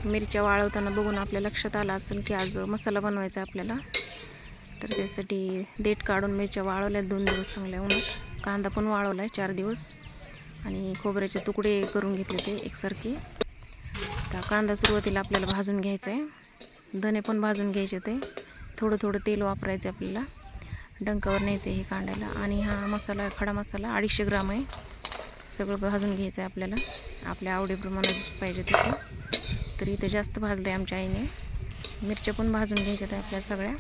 मिरच्या वाळवताना बघून आपल्या लक्षात आलं असेल की आज मसाला बनवायचा आपल्याला. तर त्यासाठी देठ काढून मिरच्या वाळवल्या 2 दिवस चांगल्या उन्हात. कांदा पण वाळवला आहे 4 दिवस आणि खोबऱ्याचे तुकडे करून घेतले ते एकसारखे. तर कांदा सुरुवातीला आपल्याला भाजून घ्यायचा आहे. धने पण भाजून घ्यायचे. ते थोडं थोडं तेल वापरायचं आपल्याला. डंकावर न्यायचं हे कांड्याला. आणि हा मसाला खडा मसाला 250 ग्राम आहे. सगळं भाजून घ्यायचं आहे आपल्याला. आपल्या आवडीप्रमाणे पाहिजे तसं. तर इथं जास्त भाजलं आहे आमच्या आईने. मिरच्या पण भाजून घ्यायच्यात आहे आपल्या सगळ्या.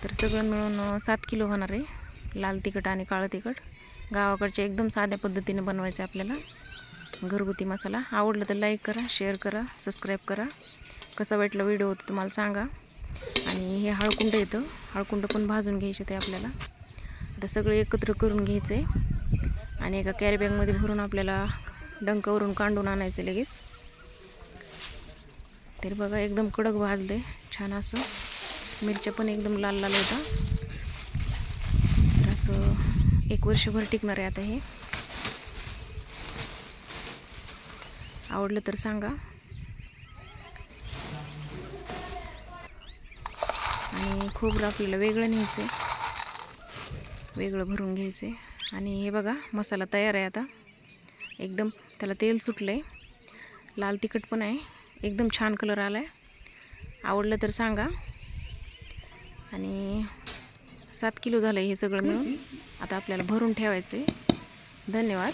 तर सगळं मिळून 7 किलो होणार आहे. लाल तिखट आणि काळं तिखट गावाकडच्या एकदम साध्या पद्धतीने बनवायचं आहे आपल्याला घरगुती मसाला. आवडलं तर लाईक करा, शेअर करा, सबस्क्राईब करा. कसा वाटला व्हिडिओ होता तुम्हाला सांगा. आणि हे हळकुंड येतं, हळकुंड पण भाजून घ्यायचे ते आपल्याला. आता सगळं एकत्र करून घ्यायचं आहे आणि एका कॅरी बॅगमध्ये भरून आपल्याला डंकावरून काढून आणायचं लगेच. तर बघा एकदम कडक भाजले छान असं. मिरच्या पण एकदम लाल लाल होता. तर असं 1 वर्षभर टिकणार आहे आता हे. आवडलं तर सांगा. आणि खोबरं आपल्याला वेगळं न्यायचं आहे, वेगळं भरून घ्यायचं आहे. आणि हे बघा मसाला तयार आहे आता. एकदम त्याला तेल सुटलं आहे. लाल तिखट पण आहे. एकदम छान कलर आला आहे. आवडलं तर सांगा. आणि 7 किलो झालं हे सगळं मिळून. आता आपल्याला भरून ठेवायचं आहे. धन्यवाद.